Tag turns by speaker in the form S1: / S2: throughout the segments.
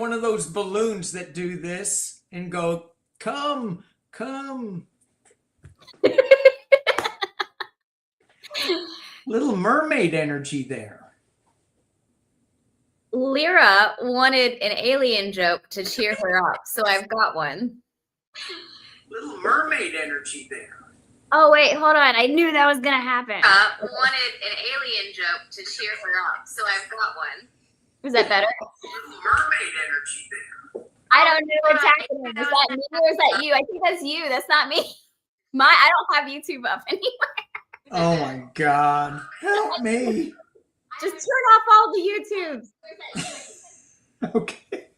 S1: one of those balloons that do this and go, come, come. Little mermaid energy there.
S2: Lyra wanted an alien joke to cheer her up, so I've got one.
S1: Little mermaid energy there.
S2: Oh, wait, hold on. I knew that was going to happen.
S3: Wanted an alien joke to cheer her up, so I've got one.
S2: Was that better?
S1: Little mermaid energy there.
S2: I don't know what's happening. Is that me or is that you? I think that's you. That's not me. I don't have YouTube up anywhere.
S1: Oh my God. Help me.
S2: Just turn off all the YouTubes.
S1: Okay.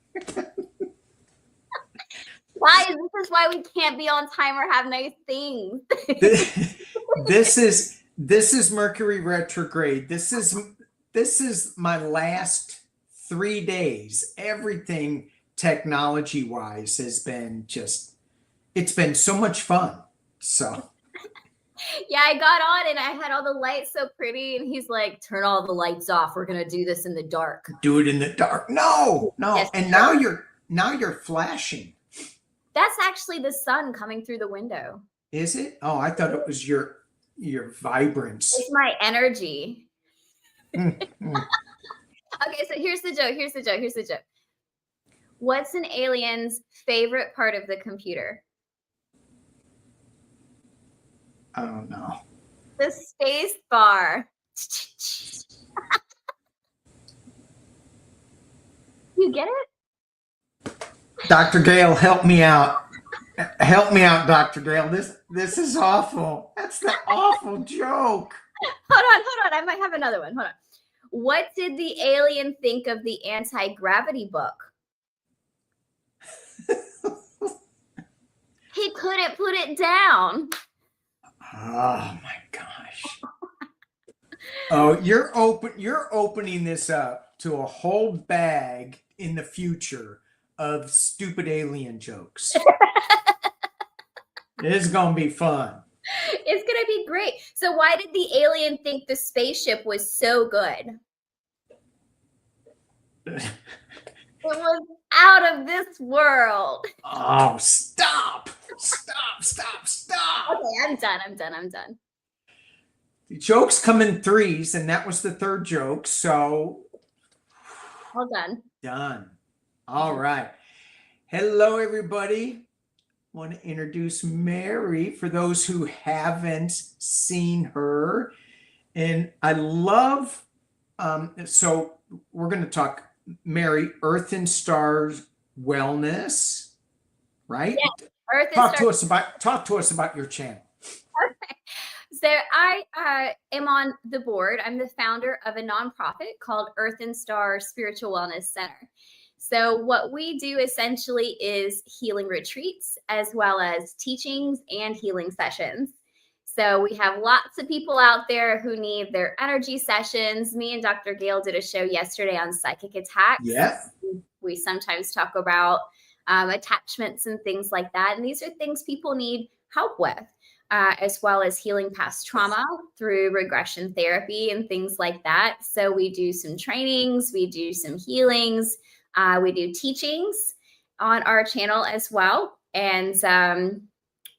S2: Guys, this is why we can't be on time or have nice things.
S1: This is Mercury retrograde. This is my last 3 days. Everything technology wise has been it's been so much fun. So
S2: yeah, I got on and I had all the lights so pretty, and he's like, turn all the lights off. We're gonna do this in the dark.
S1: Do it in the dark. No.
S2: Yes,
S1: and now you're flashing.
S2: That's actually the sun coming through the window.
S1: Is it? Oh, I thought it was your vibrance.
S2: It's my energy.
S1: Okay,
S2: so here's the joke. What's an alien's favorite part of the computer?
S1: I don't know.
S2: The space bar. You get it?
S1: Dr. Gale, help me out. Help me out, Dr. Gale. This is awful. That's the awful joke.
S2: Hold on. I might have another one. Hold on. What did the alien think of the anti-gravity book? He couldn't put it down.
S1: Oh my gosh. Oh, you're opening this up to a whole bag in the future of stupid alien jokes. It's gonna be fun.
S2: It's gonna be great. So why did the alien think the spaceship was so good? It was out of this world.
S1: Oh, stop.
S2: Okay, I'm done.
S1: The jokes come in threes, and that was the third joke. So
S2: All done.
S1: Done. All right. Hello, everybody. Want to introduce Mary for those who haven't seen her. And I love, so we're going to talk Mary, Earth&Star Wellness, right?
S2: Yes, Earth
S1: talk
S2: and
S1: Talk to us about your channel.
S2: Okay. So I am on the board. I'm the founder of a nonprofit called Earth&Star Spiritual Wellness Center. So what we do essentially is healing retreats as well as teachings and healing sessions. So we have lots of people out there who need their energy sessions. Me and Dr. Gale did a show yesterday on psychic attacks.
S1: Yeah.
S2: We sometimes talk about attachments and things like that. And these are things people need help with, as well as healing past trauma through regression therapy and things like that. So we do some trainings, we do some healings, we do teachings on our channel as well. And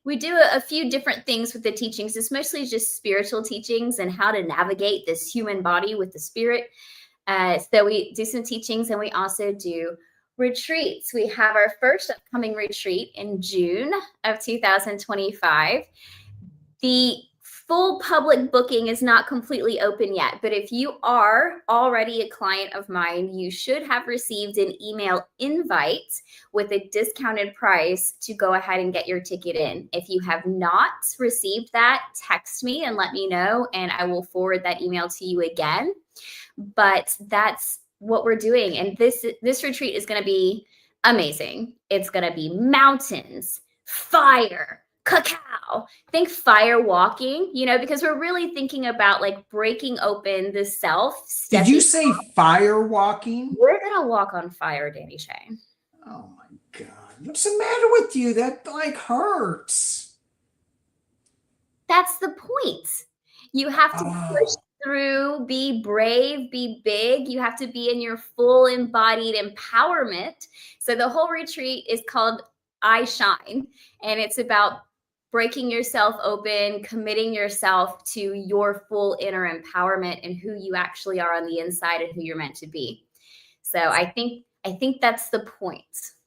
S2: we do a few different things with the teachings. It's mostly just spiritual teachings and how to navigate this human body with the spirit. So we do some teachings, and we also do retreats. We have our first upcoming retreat in June of 2025. The full public booking is not completely open yet, but if you are already a client of mine, you should have received an email invite with a discounted price to go ahead and get your ticket in. If you have not received that, text me and let me know, and I will forward that email to you again. But that's what we're doing. And this retreat is going to be amazing. It's going to be mountains, fire, cacao. Think fire walking, because we're really thinking about like breaking open the self.
S1: Did you say fire walking?
S2: We're going to walk on fire, Danny Shay.
S1: Oh my God. What's the matter with you? That like hurts.
S2: That's the point. You have to push through, be brave, be big. You have to be in your full embodied empowerment. So the whole retreat is called I Shine, and it's about breaking yourself open, committing yourself to your full inner empowerment and who you actually are on the inside and who you're meant to be. So I think that's the point.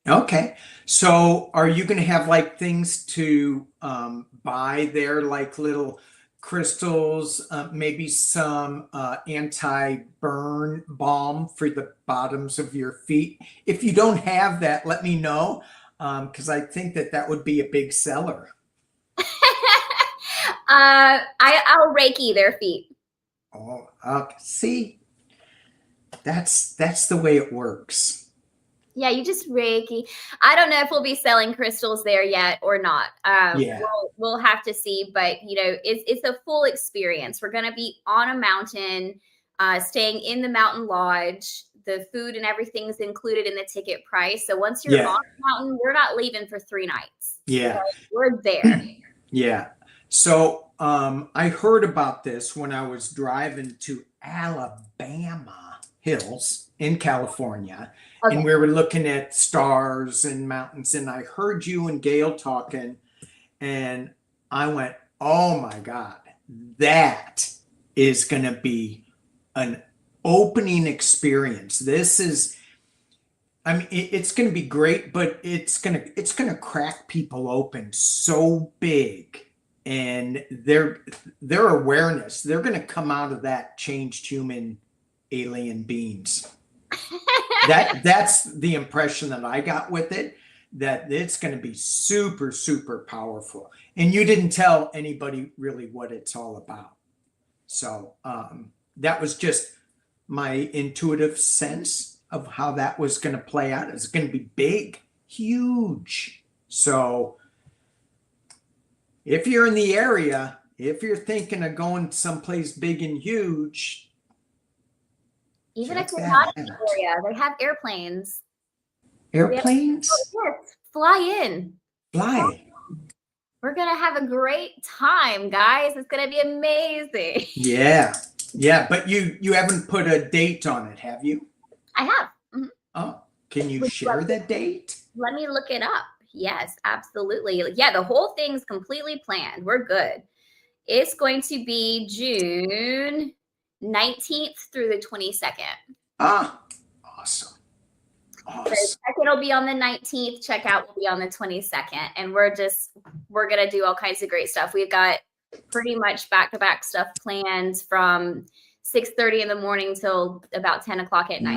S1: Okay. So are you going to have like things to buy there, like little crystals, maybe some anti-burn balm for the bottoms of your feet? If you don't have that, let me know, because I think that would be a big seller.
S2: I'll Reiki their feet.
S1: Oh, okay. See, that's the way it works.
S2: Yeah, you just Reiki. I don't know if we'll be selling crystals there yet or not.
S1: Yeah.
S2: We'll have to see, but it's a full experience. We're going to be on a mountain, staying in the mountain lodge. The food and everything's included in the ticket price. So once you're on the mountain, we're not leaving for 3 nights.
S1: Yeah.
S2: So we're there.
S1: Yeah. So I heard about this when I was driving to Alabama Hills in California. Okay. And we were looking at stars and mountains, and I heard you and Gail talking, and I went, oh my God, that is going to be an opening experience. This is, I mean, it's going to be great, but it's going to crack people open so big, and their awareness, they're going to come out of that changed human alien beings. That's the impression that I got with it, that it's going to be super, super powerful. And you didn't tell anybody really what it's all about. So that was just my intuitive sense of how that was going to play out. It's going to be big, huge. So if you're in the area, if you're thinking of going someplace big and huge,
S2: even if you're not in the area, they have airplanes.
S1: Airplanes?
S2: Yes, fly in.
S1: Fly.
S2: We're going to have a great time, guys. It's going to be amazing.
S1: Yeah. Yeah, but you haven't put a date on it, have you?
S2: I have. Mm-hmm.
S1: Oh, can you share the date?
S2: Let me look it up. Yes, absolutely. Yeah, the whole thing's completely planned. We're good. It's going to be June 19th through the 22nd.
S1: Ah, awesome. Awesome.
S2: So check-in will be on the 19th. Checkout will be on the 22nd. And we're going to do all kinds of great stuff. We've got pretty much back-to-back stuff planned from 6:30 in the morning till about 10 o'clock at night.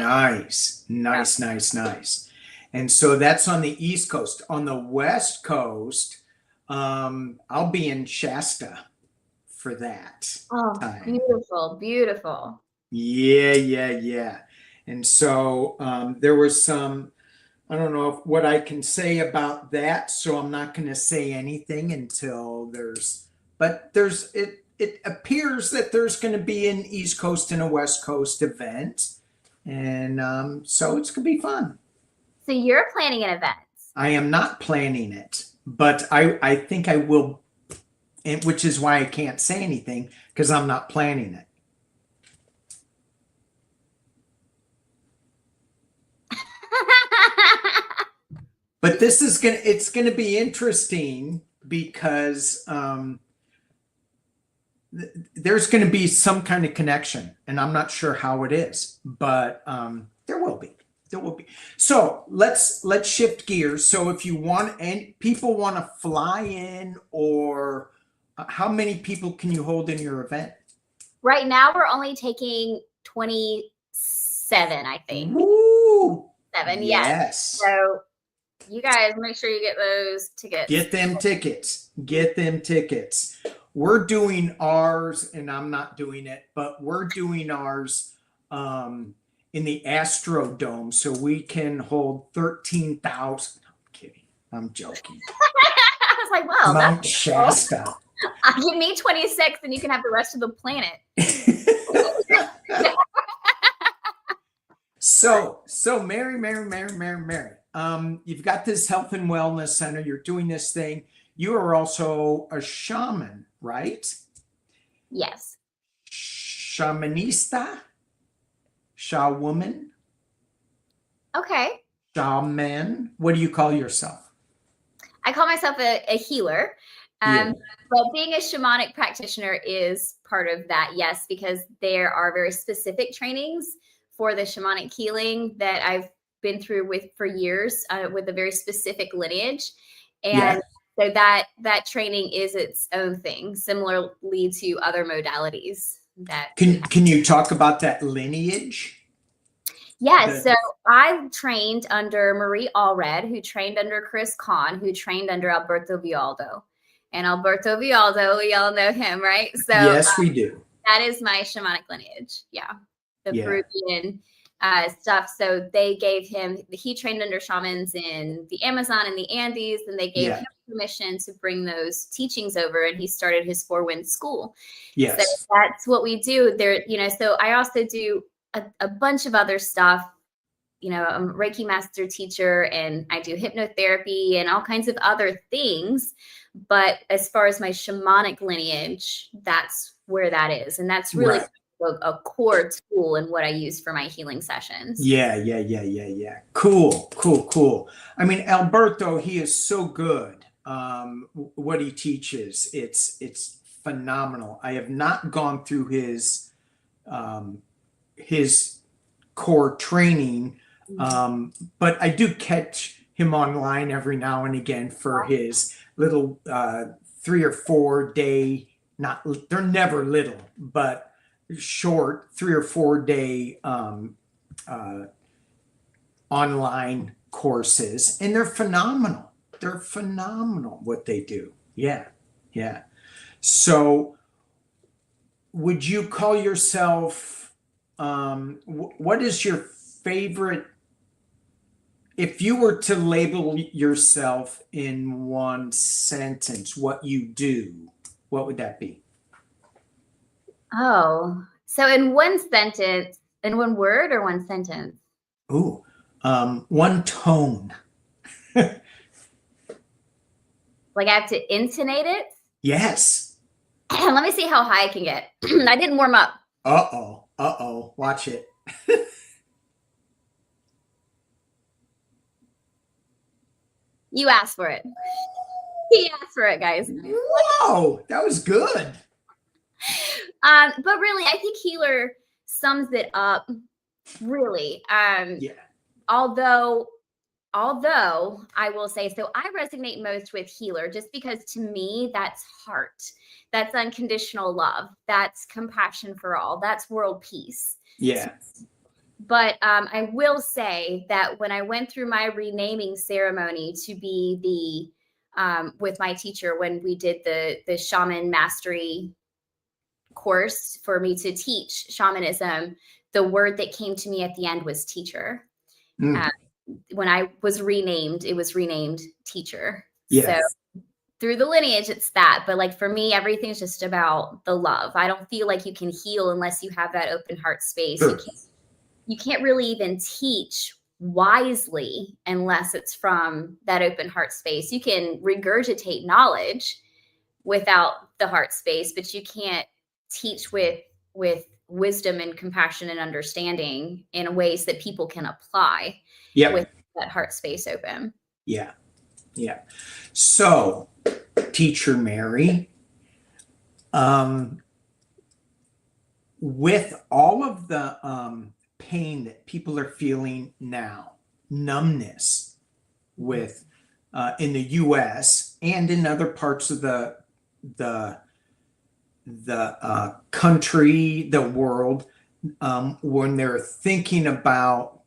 S1: Nice. And so that's on the East Coast. On the West Coast, I'll be in Shasta for that.
S2: Oh, time. Beautiful.
S1: Yeah. And so there was some, I don't know what I can say about that, so I'm not going to say anything until it appears that there's going to be an East Coast and a West Coast event, and so it's going to be fun.
S2: So you're planning an event?
S1: I am not planning it, but I think I will, which is why I can't say anything, because I'm not planning it. But it's gonna be interesting because there's going to be some kind of connection, and I'm not sure how it is, but there will be. So let's shift gears. So if you want, and people want to fly in, or how many people can you hold in your event?
S2: Right now, we're only taking 27, I think.
S1: Woo!
S2: 7,
S1: yes.
S2: So you guys make sure you get those tickets.
S1: Get them tickets. We're doing ours, and I'm not doing it, but we're doing ours in the Astrodome, so we can hold 13,000. I'm kidding. I'm joking.
S2: I was like, wow.
S1: Mount Shasta.
S2: Give me 26, and you can have the rest of the planet.
S1: So Mary. You've got this health and wellness center. You're doing this thing. You are also a shaman, right?
S2: Yes.
S1: shamanista, shawoman,
S2: Okay.
S1: shaman. What do you call yourself?
S2: I call myself a healer.
S1: Yeah.
S2: But being a shamanic practitioner is part of that, yes, because there are very specific trainings for the shamanic healing that I've been through with for years with a very specific lineage. And so that training is its own thing, similarly to other modalities that
S1: Can you talk about that lineage?
S2: Yeah, so I trained under Marie Allred, who trained under Chris Kahn, who trained under Alberto Vialdo. And Alberto Vialdo, we all know him, right? So
S1: yes, we do.
S2: That is my shamanic lineage. Yeah. The
S1: Yeah.
S2: Peruvian stuff. So they gave him, he trained under shamans in the Amazon and the Andes, and they gave him permission to bring those teachings over, and he started his Four Winds School.
S1: Yes.
S2: So that's what we do there. You know, so I also do a bunch of other stuff. You know, I'm a Reiki master teacher, and I do hypnotherapy and all kinds of other things. But as far as my shamanic lineage, that's where that is. And that's really a core tool in what I use for my healing sessions.
S1: Yeah. Cool. I mean, Alberto, he is so good. What he teaches, it's phenomenal. I have not gone through his core training, but I do catch him online every now and again for his little 3 or 4 day, they're never little, but short 3 or 4 day online courses, and they're phenomenal. They're phenomenal what they do. Yeah. So would you call yourself, what is your favorite, if you were to label yourself in one sentence, what you do, what would that be?
S2: Oh, so in one sentence, in one word or one sentence?
S1: Ooh, one tone.
S2: Like I have to intonate it?
S1: Yes.
S2: Let me see how high I can get. I didn't warm up.
S1: Uh-oh. Watch it.
S2: You asked for it. He asked for it, guys.
S1: Whoa, that was good.
S2: But really, I think healer sums it up. Really. Although I will say, so I resonate most with healer just because to me, that's heart. That's unconditional love. That's compassion for all. That's world peace.
S1: Yeah.
S2: But I will say that when I went through my renaming ceremony to be the with my teacher, when we did the shaman mastery course for me to teach shamanism, the word that came to me at the end was teacher. When I was renamed, it was renamed teacher.
S1: Yes.
S2: So through the lineage, it's that. But like for me, everything's just about the love. I don't feel like you can heal unless you have that open heart space.
S1: Sure.
S2: You can't really even teach wisely unless it's from that open heart space. You can regurgitate knowledge without the heart space, but you can't teach with wisdom and compassion and understanding in ways that people can apply with that heart space open.
S1: Yeah. So, Teacher Mary, with all of the pain that people are feeling now, numbness with in the U.S. and in other parts of the country, the world, when they're thinking about,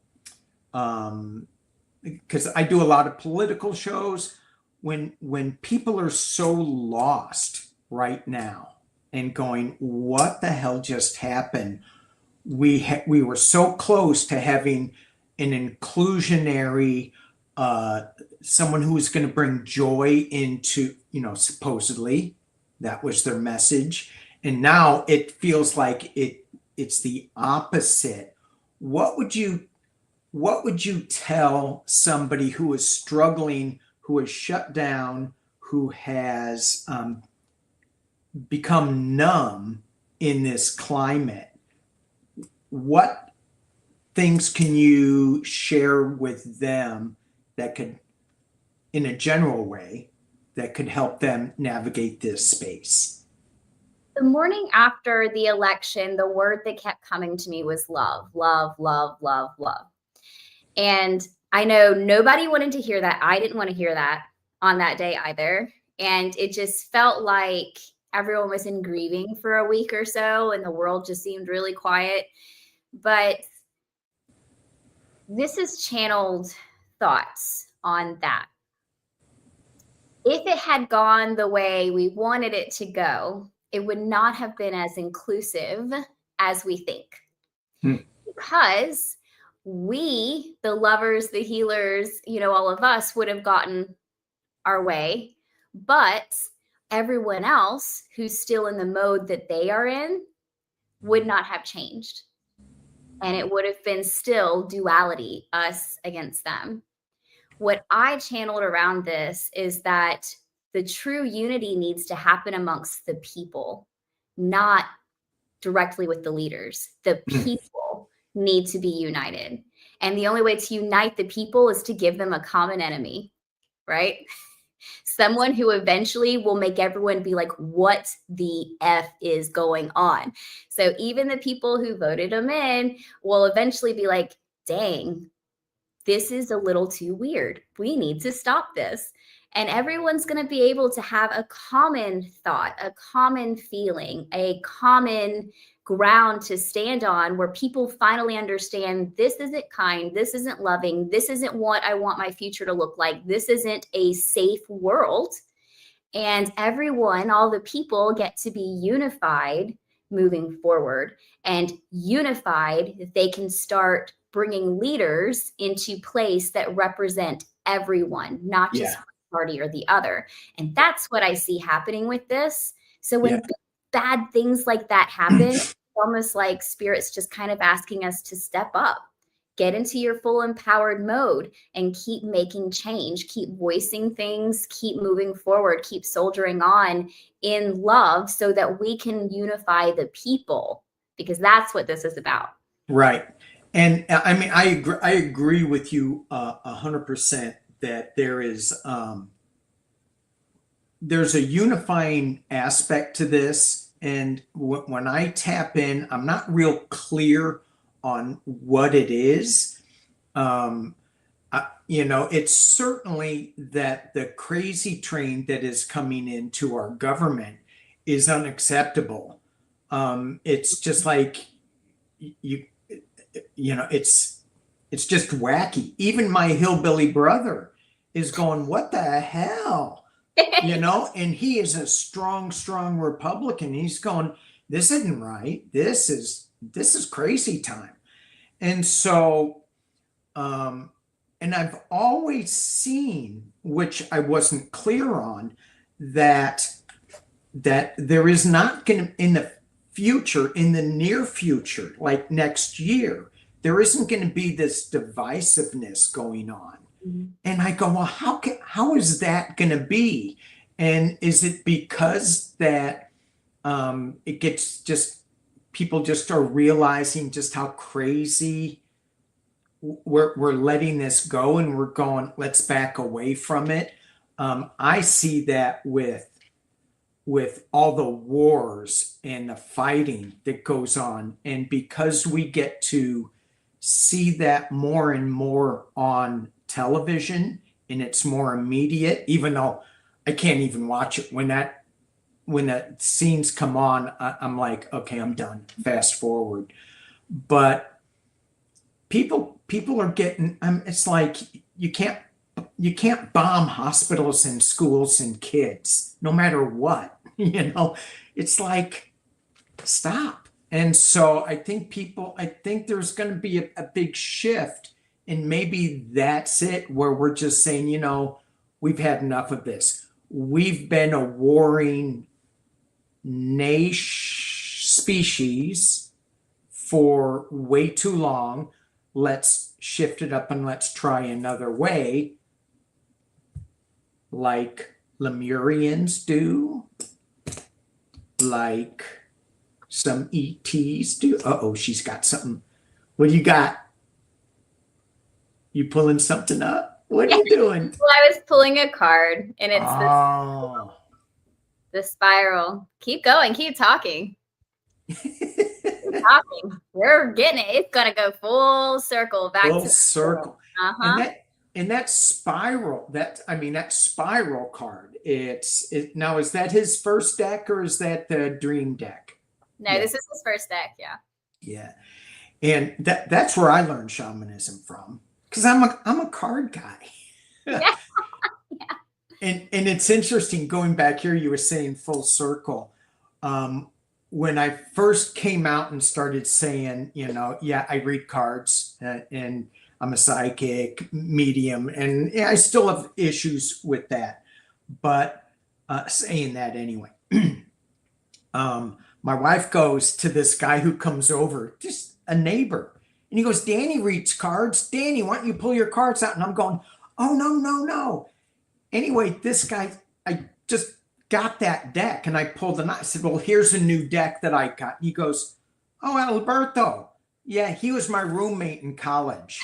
S1: because I do a lot of political shows, when people are so lost right now and going, what the hell just happened? We were so close to having an inclusionary, someone who was going to bring joy into, supposedly that was their message. And now it feels like it's the opposite. What would you tell somebody who is struggling, who is shut down, who has become numb in this climate? what things can you share with them that could, in a general way, that could help them navigate this space?
S2: The morning after the election, the word that kept coming to me was love, love, love, love, love. And I know nobody wanted to hear that. I didn't want to hear that on that day either. And it just felt like everyone was in grieving for a week or so, and the world just seemed really quiet. But this is channeled thoughts on that. If it had gone the way we wanted it to go, it would not have been as inclusive as we think. Because we, the lovers, the healers, all of us would have gotten our way, but everyone else who's still in the mode that they are in would not have changed. And it would have been still duality, us against them. What I channeled around this is that the true unity needs to happen amongst the people, not directly with the leaders. The people need to be united. And the only way to unite the people is to give them a common enemy, right? Someone who eventually will make everyone be like, what the F is going on? So even the people who voted them in will eventually be like, dang, this is a little too weird. We need to stop this. And everyone's going to be able to have a common thought, a common feeling, a common ground to stand on where people finally understand this isn't kind, this isn't loving, this isn't what I want my future to look like, this isn't a safe world. And everyone, all the people get to be unified moving forward, and unified that they can start bringing leaders into place that represent everyone, not just one party or the other. And that's what I see happening with this. So when bad things like that happen, it's almost like spirit's just kind of asking us to step up, get into your full empowered mode, and keep making change, keep voicing things, keep moving forward, keep soldiering on in love so that we can unify the people, because that's what this is about.
S1: Right. And I mean, I agree with you 100% that there's a unifying aspect to this. And when I tap in, I'm not real clear on what it is. It's certainly that the crazy train that is coming into our government is unacceptable. It's just like it's just wacky. Even my hillbilly brother is going, what the hell? And he is a strong Republican. He's going, this isn't right. This is crazy time. And so, and I've always seen, which I wasn't clear on, that there is not going to, in the future, in the near future, like next year, there isn't going to be this divisiveness going on. Mm-hmm. And I go, well, how is that going to be? And is it because that it gets just, people just are realizing just how crazy we're letting this go, and we're going, let's back away from it. I see that with all the wars and the fighting that goes on. And because we get to see that more and more on television, and it's more immediate, even though I can't even watch it. When that scenes come on, I'm like, okay, I'm done. Fast forward. But people are getting, it's like you can't bomb hospitals and schools and kids, no matter what. It's like, stop. And so I think there's going to be a big shift, and maybe that's it, where we're just saying, we've had enough of this. We've been a warring species for way too long. Let's shift it up and let's try another way, like Lemurians do, like some ETs do. Uh-oh, she's got something What do you got? You pulling something up? What are you doing?
S2: Well, I was pulling a card, and it's
S1: Oh.
S2: the spiral. Keep going. Keep talking. Keep talking. We're getting it. It's gonna go full circle back
S1: Full
S2: to
S1: circle.
S2: uh-huh.
S1: And that spiral, that spiral card, now, is that his first deck or is that the dream deck?
S2: No,
S1: Yeah.
S2: this is his first deck. Yeah.
S1: Yeah. And that's where I learned shamanism from, because I'm a card guy.
S2: Yeah.
S1: And it's interesting going back here, you were saying full circle. When I first came out and started saying, yeah, I read cards and I'm a psychic medium, and yeah, I still have issues with that, but saying that anyway. My wife goes to this guy who comes over, just a neighbor, and he goes, Danny reads cards. Danny, why don't you pull your cards out? And I'm going, oh, no. Anyway, this guy, I just got that deck and I pulled it out. I said, well, here's a new deck that I got. He goes, oh, Alberto. Yeah, he was my roommate in college.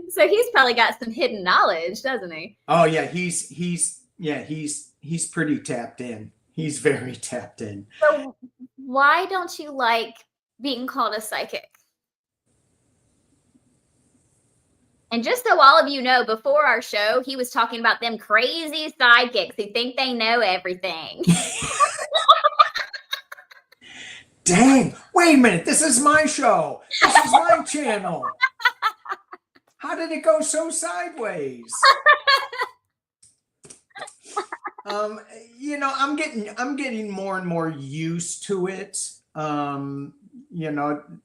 S2: So he's probably got some hidden knowledge, doesn't he?
S1: Oh yeah, he's pretty tapped in. He's very tapped in.
S2: So why don't you like being called a psychic? And just so all of you know, before our show, he was talking about them crazy psychics who think they know everything.
S1: Dang, wait a minute. This is my show. This is my channel. How did it go so sideways? I'm getting more and more used to it.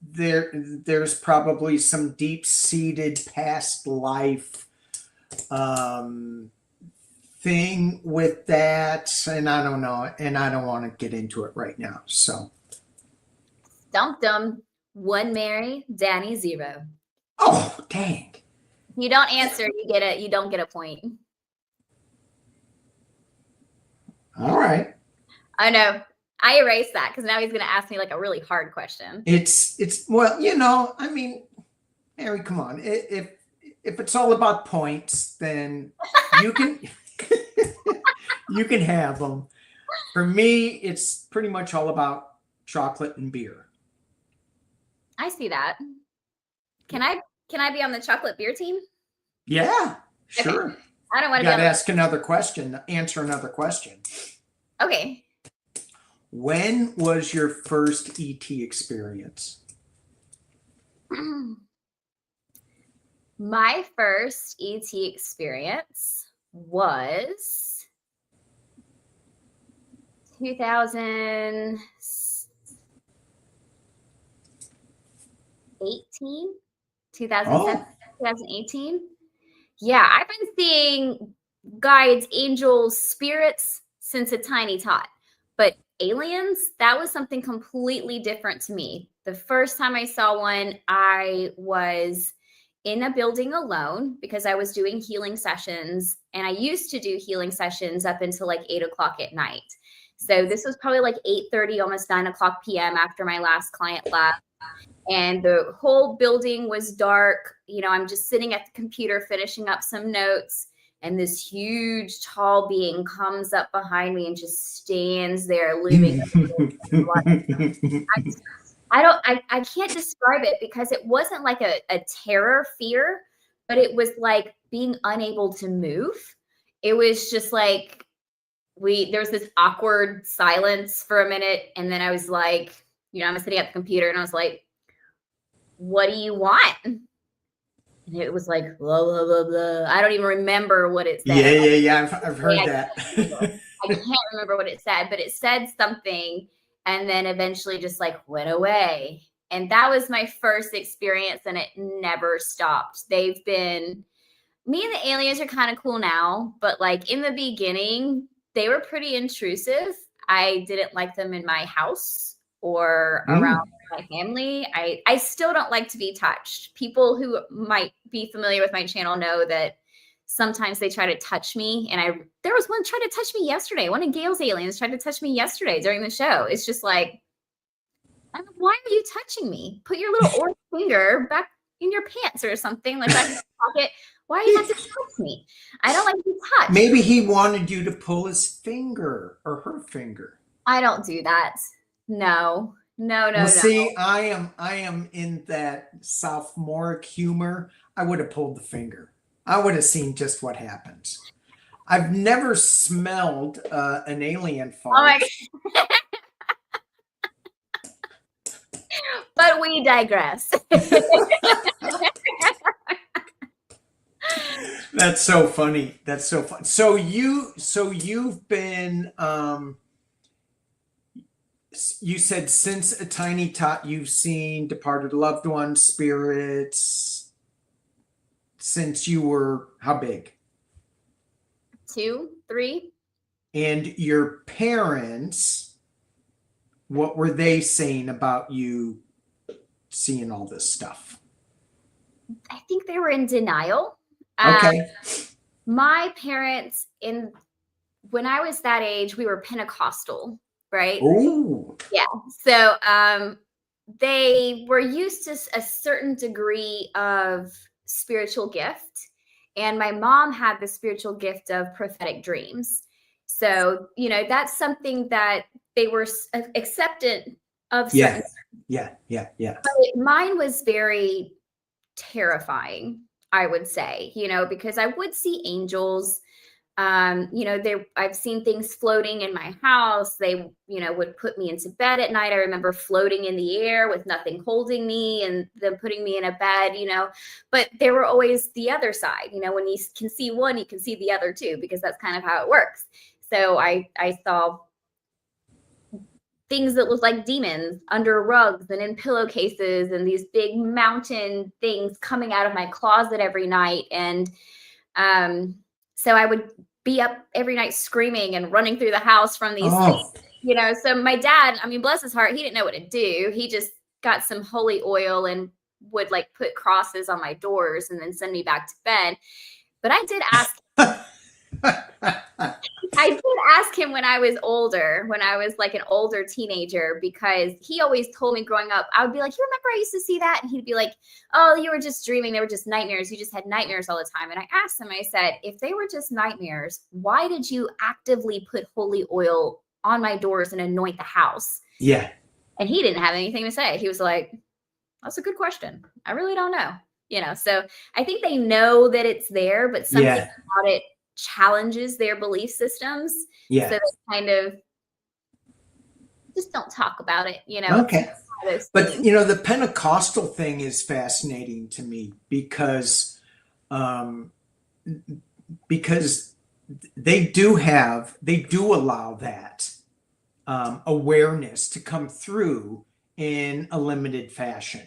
S1: There's probably some deep-seated past life thing with that, and I don't know, and I don't want to get into it right now. So,
S2: Stumped them. One Mary, Danny 0.
S1: Oh, dang!
S2: You don't answer, you don't get a point.
S1: All right.
S2: I know. I erased that because now he's going to ask me like a really hard question.
S1: Well, Mary, come on. If it's all about points, then you can you can have them. For me, it's pretty much all about chocolate and beer.
S2: I see that. Can I be on the chocolate beer team?
S1: Yeah, sure.
S2: Okay. I don't want
S1: to
S2: be
S1: answer another question.
S2: Okay.
S1: When was your first ET experience?
S2: My first ET experience was 2018. 2007, 2018. Yeah, I've been seeing guides, angels, spirits since a tiny tot. But aliens, that was something completely different to me. The first time I saw one, I was in a building alone because I was doing healing sessions, and I used to do healing sessions up until like 8 o'clock at night. So this was probably like 8:30, almost 9 o'clock p.m. after my last client left. And the whole building was dark. I'm just sitting at the computer finishing up some notes. And this huge, tall being comes up behind me and just stands there looming. I can't describe it because it wasn't like a terror fear, but it was like being unable to move. It was just like there was this awkward silence for a minute. And then I was like, I'm sitting at the computer and I was like, what do you want? And it was like, blah, blah, blah, blah. I don't even remember what it said.
S1: Yeah. I've heard that.
S2: I can't remember what it said, but it said something and then eventually just like went away. And that was my first experience and it never stopped. Me and the aliens are kind of cool now, but like in the beginning, they were pretty intrusive. I didn't like them in my house or around my family. I still don't like to be touched. People who might be familiar with my channel know that sometimes they try to touch me. And there was one trying to touch me yesterday. One of Gail's aliens tried to touch me yesterday during the show. It's just like, Why are you touching me? Put your little orange finger back in your pants or something, like back in your pocket. Why do you have to touch me? I don't like to be touched.
S1: Maybe he wanted you to pull his finger or her finger.
S2: I don't do that. No.
S1: Well, see, I am in that sophomoric humor. I would have pulled the finger. I would have seen just what happens. I've never smelled an alien fart.
S2: Oh my God. But we digress.
S1: That's so funny. That's so fun. So you've been you said since a tiny tot you've seen departed loved ones, spirits since you were how big?
S2: 2, 3.
S1: And your parents, what were they saying about you seeing all this stuff?
S2: I think they were in denial.
S1: Okay.
S2: My parents, when I was that age, we were Pentecostal, right?
S1: Oh.
S2: Yeah. So they were used to a certain degree of spiritual gift. And my mom had the spiritual gift of prophetic dreams. So, that's something that they were accepted of.
S1: Yeah.
S2: But mine was very terrifying, I would say, because I would see angels. I've seen things floating in my house. They, would put me into bed at night. I remember floating in the air with nothing holding me and them putting me in a bed, but there were always the other side, when you can see one, you can see the other too, because that's kind of how it works. So I saw things that looked like demons under rugs and in pillowcases and these big mountain things coming out of my closet every night. And so I would be up every night screaming and running through the house from these things, so my dad, bless his heart, he didn't know what to do. He just got some holy oil and would like put crosses on my doors and then send me back to bed. But I did ask him when I was older, when I was like an older teenager, because he always told me growing up, I would be like, you remember I used to see that? And he'd be like, oh, you were just dreaming. They were just nightmares. You just had nightmares all the time. And I asked him, I said, if they were just nightmares, why did you actively put holy oil on my doors and anoint the house?
S1: Yeah.
S2: And he didn't have anything to say. He was like, that's a good question. I really don't know. So I think they know that it's there, but something about it challenges their belief systems.
S1: Yeah.
S2: So they kind of just don't talk about it,
S1: Okay. But the Pentecostal thing is fascinating to me because they do allow that awareness to come through in a limited fashion,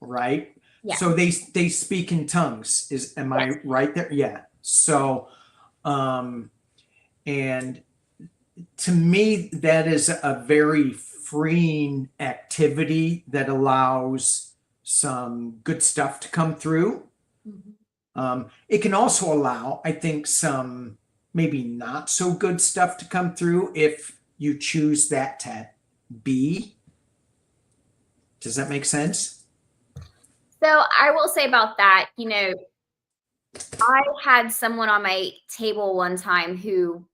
S1: right?
S2: Yeah.
S1: So they speak in tongues. Am I right there? Yeah. So and to me, that is a very freeing activity that allows some good stuff to come through. Mm-hmm. It can also allow, I think, some maybe not so good stuff to come through if you choose that to be. Does that make sense?
S2: So I will say about that, I had someone on my table one time who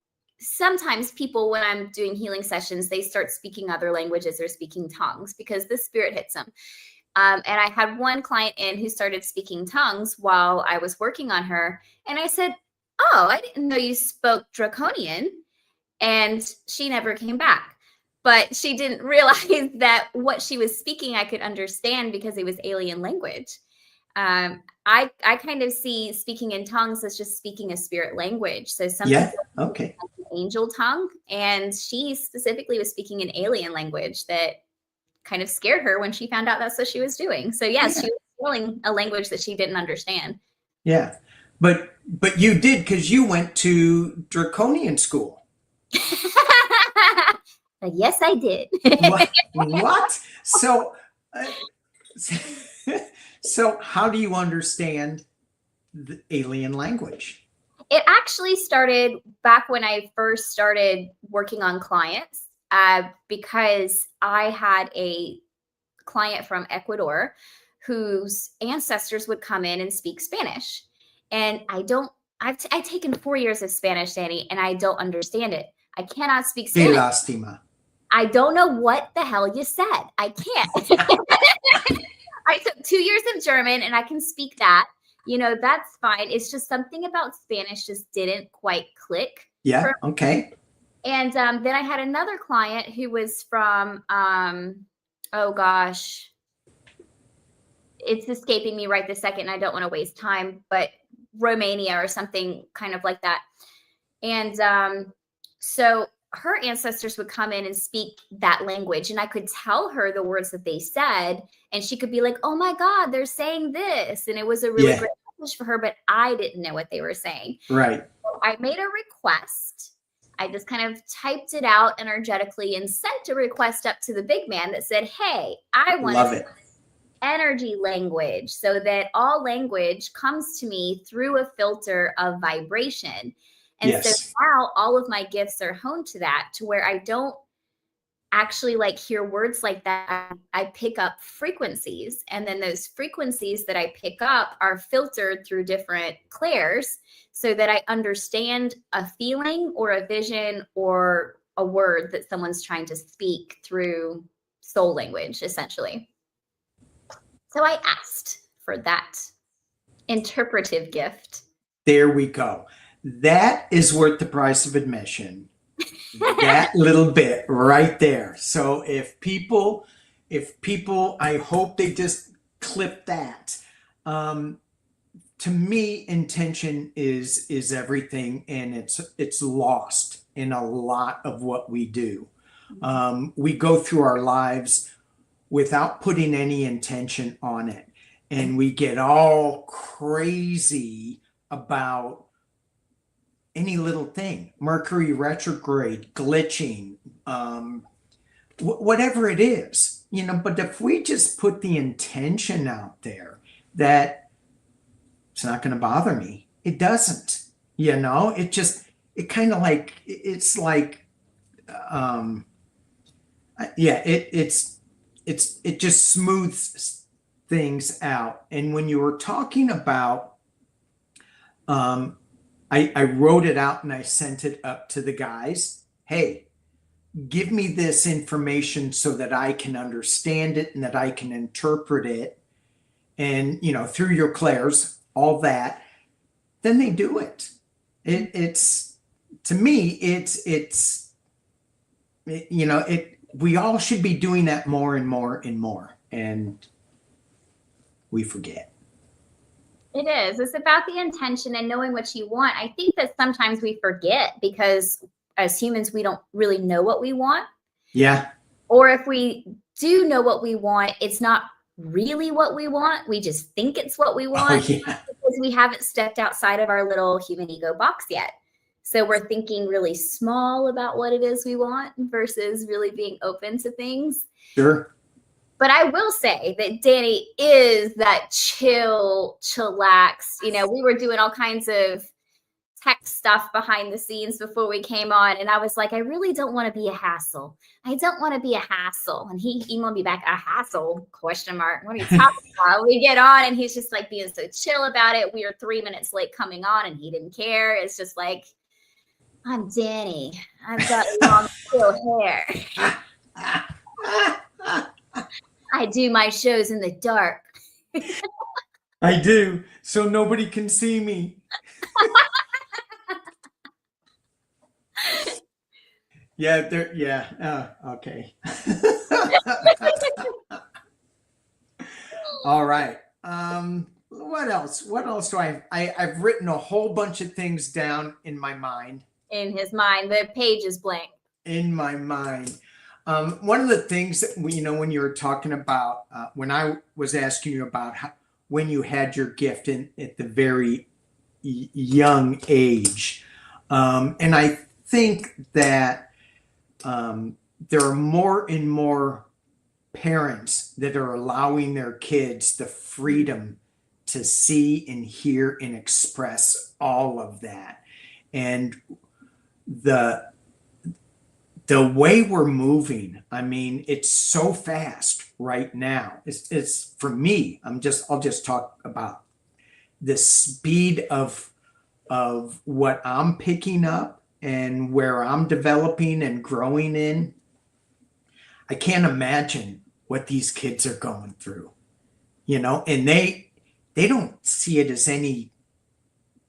S2: sometimes people, when I'm doing healing sessions, they start speaking other languages or speaking tongues because the spirit hits them. And I had one client in who started speaking tongues while I was working on her. And I said, oh, I didn't know you spoke Draconian. And she never came back. But she didn't realize that what she was speaking, I could understand because it was alien language. I kind of see speaking in tongues as just speaking a spirit language. So something like an angel tongue. And she specifically was speaking an alien language that kind of scared her when she found out that's what she was doing. So yes, she was feeling a language that she didn't understand.
S1: Yeah. But you did, because you went to Draconian school.
S2: Yes, I did.
S1: What? So how do you understand the alien language?
S2: It actually started back when I first started working on clients, because I had a client from Ecuador whose ancestors would come in and speak Spanish. And I've taken 4 years of Spanish, Danny, and I don't understand it. I cannot speak
S1: Qué
S2: Spanish.
S1: lástima.
S2: I don't know what the hell you said. I can't. I took 2 years of German and I can speak that. You know, that's fine. It's just something about Spanish just didn't quite click.
S1: Yeah. Okay.
S2: And then I had another client who was from, oh gosh, it's escaping me right this second. I don't want to waste time, but Romania or something kind of like that. And so her ancestors would come in and speak that language, and I could tell her the words that they said, and she could be like, oh my God, they're saying this. And it was a really great message for her, but I didn't know what they were saying.
S1: Right.
S2: So I made a request. I just kind of typed it out energetically and sent a request up to the big man that said, hey, I want to energy language so that all language comes to me through a filter of vibration. And so now all of my gifts are honed to that, to where I don't actually like hear words like that. I pick up frequencies, and then those frequencies that I pick up are filtered through different clairs so that I understand a feeling or a vision or a word that someone's trying to speak through soul language, essentially. So I asked for that interpretive gift.
S1: There we go. That is worth the price of admission. That little bit right there. So if people, I hope they just clip that. To me, intention is everything, and it's lost in a lot of what we do. We go through our lives without putting any intention on it, and we get all crazy about any little thing, Mercury retrograde, glitching, whatever it is, you know. But if we just put the intention out there that it's not going to bother me, it doesn't, you know. It kind of like, it's like, it just smooths things out. And when you were talking about, I wrote it out and I sent it up to the guys. Hey, give me this information so that I can understand it and that I can interpret it. And, you know, through your clairs, all that, then they do it. It's to me, we all should be doing that more and more and more. And we forget.
S2: It is. It's about the intention and knowing what you want. I think that sometimes we forget because as humans, we don't really know what we want.
S1: Yeah.
S2: Or if we do know what we want, it's not really what we want. We just think it's what we want because we haven't stepped outside of our little human ego box yet. So we're thinking really small about what it is we want versus really being open to things.
S1: Sure.
S2: But I will say that Danny is that chillax. You know, we were doing all kinds of tech stuff behind the scenes before we came on. And I was like, I really don't want to be a hassle. I don't want to be a hassle. And he emailed me back, a hassle, ? What are you talking about? We get on and he's just like being so chill about it. We are 3 minutes late coming on and he didn't care. It's just like, I'm Danny. I've got long chill hair. I do my shows in the dark.
S1: I do, so nobody can see me. Okay. All right. What else? What else do I've written a whole bunch of things down in my mind.
S2: In his mind, the page is blank.
S1: In my mind. One of the things that, you know, when you were talking about, when I was asking you about when you had your gift at the very young age, and I think that there are more and more parents that are allowing their kids the freedom to see and hear and express all of that. And the way we're moving, I mean, it's so fast right now. It's for me, I'll just talk about the speed of what I'm picking up and where I'm developing and growing in. I can't imagine what these kids are going through, and they don't see it as any,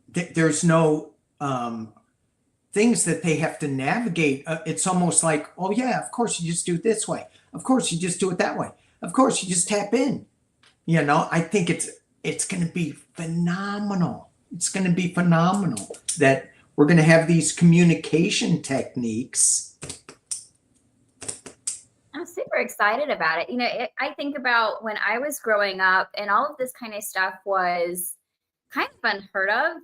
S1: there's no things that they have to navigate. It's almost like, oh yeah, of course you just do it this way. Of course you just do it that way. Of course you just tap in. I think it's going to be phenomenal. It's going to be phenomenal that we're going to have these communication techniques.
S2: I'm super excited about it. I think about when I was growing up and all of this kind of stuff was kind of unheard of.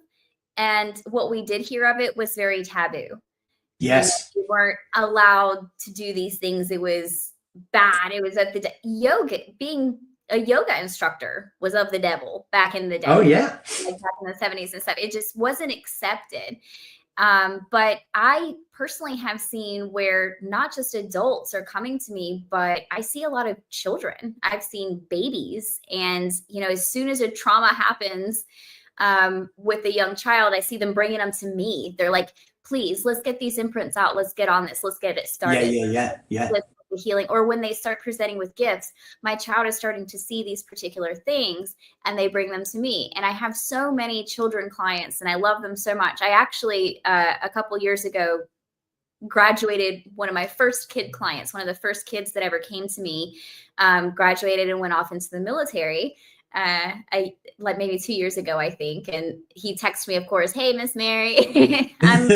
S2: And what we did hear of it was very taboo.
S1: Yes.
S2: We weren't allowed to do these things. It was bad. It was at the yoga, being a yoga instructor was of the devil back in the day.
S1: Oh yeah.
S2: Like back in the 70s and stuff. It just wasn't accepted. But I personally have seen where not just adults are coming to me, but I see a lot of children. I've seen babies. And, as soon as a trauma happens with a young child, I see them bringing them to me. They're like, please, let's get these imprints out. Let's get on this. Let's get it started.
S1: Yeah.
S2: The healing. Or when they start presenting with gifts, my child is starting to see these particular things and they bring them to me. And I have so many children clients and I love them so much. I actually, a couple years ago, graduated one of my first kid clients, one of the first kids that ever came to me, graduated and went off into the military. I like maybe 2 years ago, I think. And he texted me, of course, hey, Miss Mary, I'm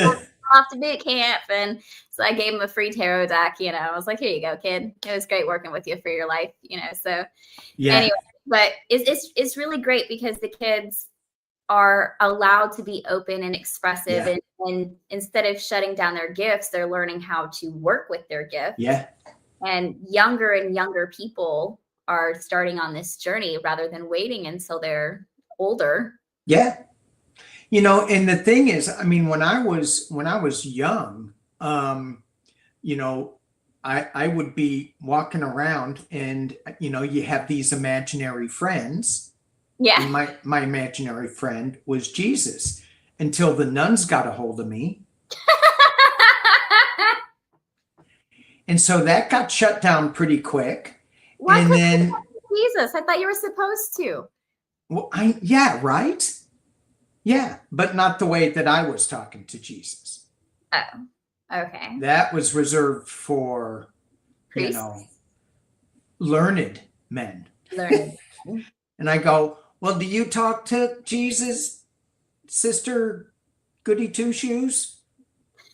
S2: off to boot camp. And so I gave him a free tarot deck, I was like, here you go, kid. It was great working with you for your life, so
S1: Yeah.
S2: Anyway, but it's really great because the kids are allowed to be open and expressive.
S1: Yeah.
S2: And instead of shutting down their gifts, they're learning how to work with their gifts.
S1: Yeah.
S2: And younger people are starting on this journey rather than waiting until they're older.
S1: Yeah. And the thing is, I mean, when I was young, I would be walking around and, you have these imaginary friends.
S2: Yeah.
S1: And my imaginary friend was Jesus until the nuns got a hold of me. And so that got shut down pretty quick.
S2: Why
S1: and then
S2: Jesus? I thought you were supposed to.
S1: Well, yeah, right? Yeah, but not the way that I was talking to Jesus.
S2: Oh, okay.
S1: That was reserved for,
S2: Priests?
S1: Learned men.
S2: Learned.
S1: And I go, well, do you talk to Jesus, Sister Goody Two Shoes?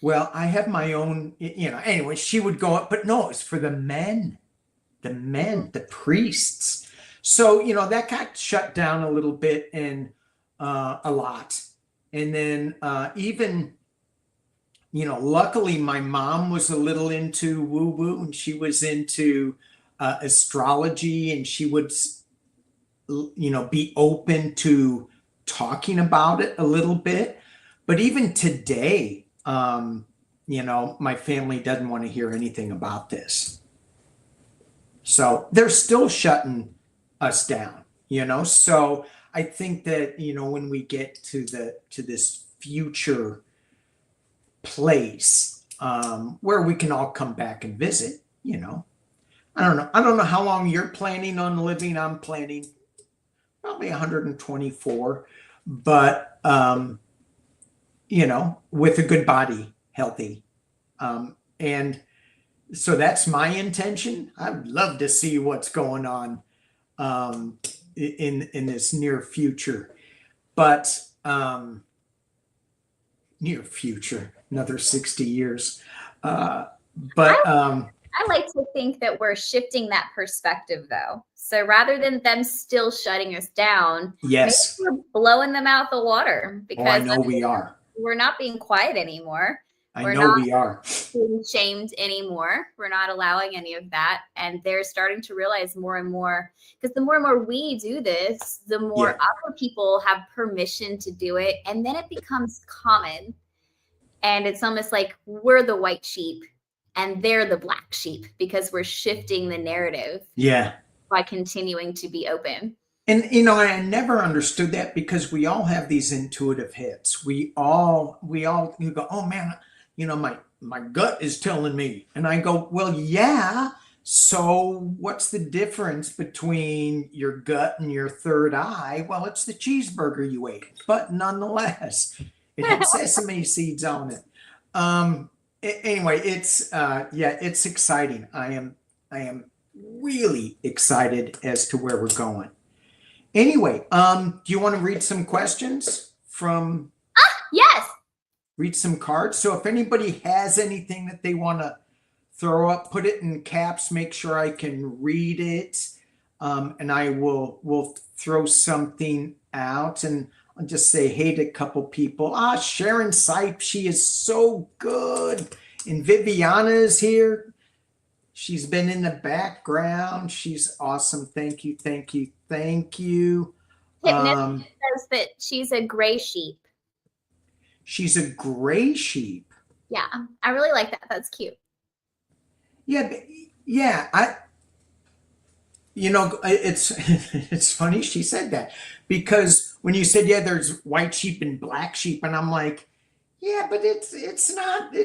S1: Well, I have my own, anyway, she would go up, but no, it's for the men, the priests. So, that got shut down a little bit and a lot. And then even, luckily my mom was a little into woo-woo and she was into astrology and she would, be open to talking about it a little bit. But even today, my family doesn't want to hear anything about this. So they're still shutting us down, So I think that, when we get to this future place where we can all come back and visit, I don't know how long you're planning on living. I'm planning probably 124, but with a good body, healthy. And so that's my intention. I'd love to see what's going on in this near future, but near future, another 60 years.
S2: I like to think that we're shifting that perspective, though. So rather than them still shutting us down,
S1: yes,
S2: maybe we're blowing them out the water because
S1: I know we are.
S2: We're not being quiet anymore.
S1: I know we are
S2: being shamed anymore. We're not allowing any of that. And they're starting to realize more and more, because the more and more we do this, the more other people have permission to do it. And then it becomes common. And it's almost like we're the white sheep and they're the black sheep because we're shifting the narrative
S1: Yeah.
S2: by continuing to be open.
S1: And, you know, I never understood that because we all have these intuitive hits. We all, you go, oh man, you know, my gut is telling me. And I go, well, yeah. So what's the difference between your gut and your third eye? Well, it's the cheeseburger you ate, but nonetheless, it had sesame seeds on it. Anyway, it's, yeah, it's exciting. I am really excited as to where we're going. Anyway, do you want to read some questions from?
S2: Yes.
S1: Read some cards. So if anybody has anything that they want to throw up, put it in caps, make sure I can read it. And I will throw something out, and I'll just say hey to a couple people. Sharon Sipe, she is so good. And Viviana is here. She's been in the background. She's awesome. Thank you, thank you, thank you.
S2: Hypnosis says that she's a gray sheep.
S1: She's a gray sheep.
S2: Yeah, I really like that. That's cute.
S1: Yeah, yeah. It's funny she said that, because when you said, yeah, there's white sheep and black sheep, and I'm like, yeah, but it's not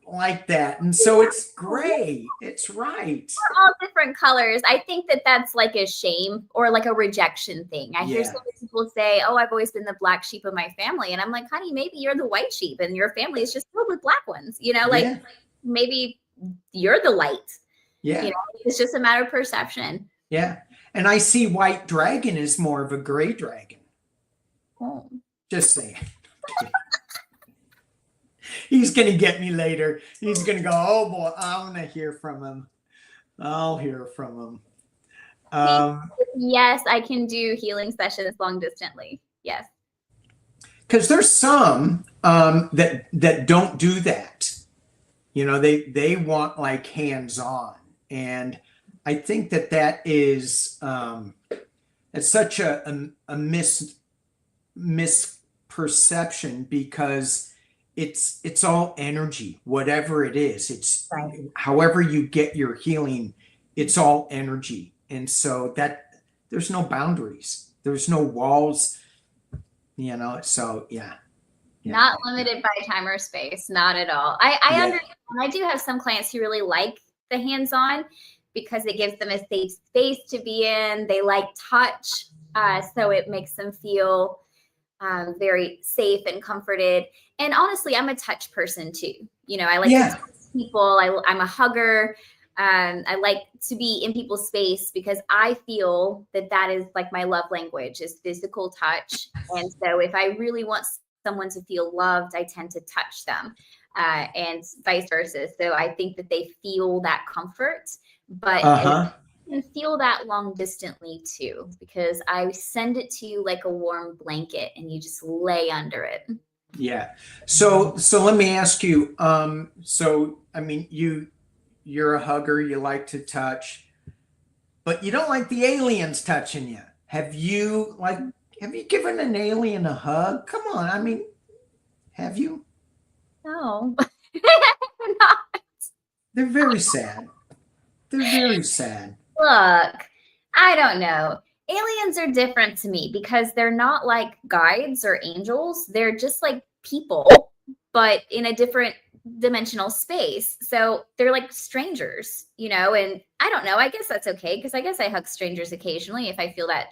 S1: like that. And so it's gray. It's right.
S2: We're all different colors. I think that that's like a shame or like a rejection thing. I hear so many people say, oh, I've always been the black sheep of my family. And I'm like, honey, maybe you're the white sheep and your family is just filled with black ones. You know, like maybe you're the light.
S1: Yeah.
S2: You know, it's just a matter of perception.
S1: Yeah. And I see white dragon is more of a gray dragon.
S2: Oh.
S1: Just saying. He's going to get me later. He's going to go, oh boy, I'm going to hear from him. I'll hear from him.
S2: Yes, I can do healing sessions long distantly. Yes.
S1: Because there's some that don't do that. You know, they want like hands-on. And I think that is it's such a misperception, because it's all energy, whatever it is. It's right. However you get your healing, it's all energy. And so that there's no boundaries. There's no walls, you know, so yeah.
S2: Not limited by time or space, not at all. I understand. I do have some clients who really like the hands-on because it gives them a safe space to be in. They like touch, so it makes them feel very safe and comforted. And honestly, I'm a touch person too. You know, I like to touch people. I'm a hugger. I like to be in people's space because I feel that is like my love language is physical touch. And so if I really want someone to feel loved, I tend to touch them, and vice versa. So I think that they feel that comfort, but you can feel that long distantly too, because I send it to you like a warm blanket and you just lay under it.
S1: Yeah. So let me ask you, so, I mean, you're a hugger, you like to touch, but you don't like the aliens touching you. Have you given an alien a hug? Come on. I mean, have you?
S2: No.
S1: Not. They're very sad. They're very sad.
S2: Look, I don't know. Aliens are different to me because they're not like guides or angels. They're just like people, but in a different dimensional space. So they're like strangers, you know, and I don't know. I guess that's okay because I guess I hug strangers occasionally if I feel that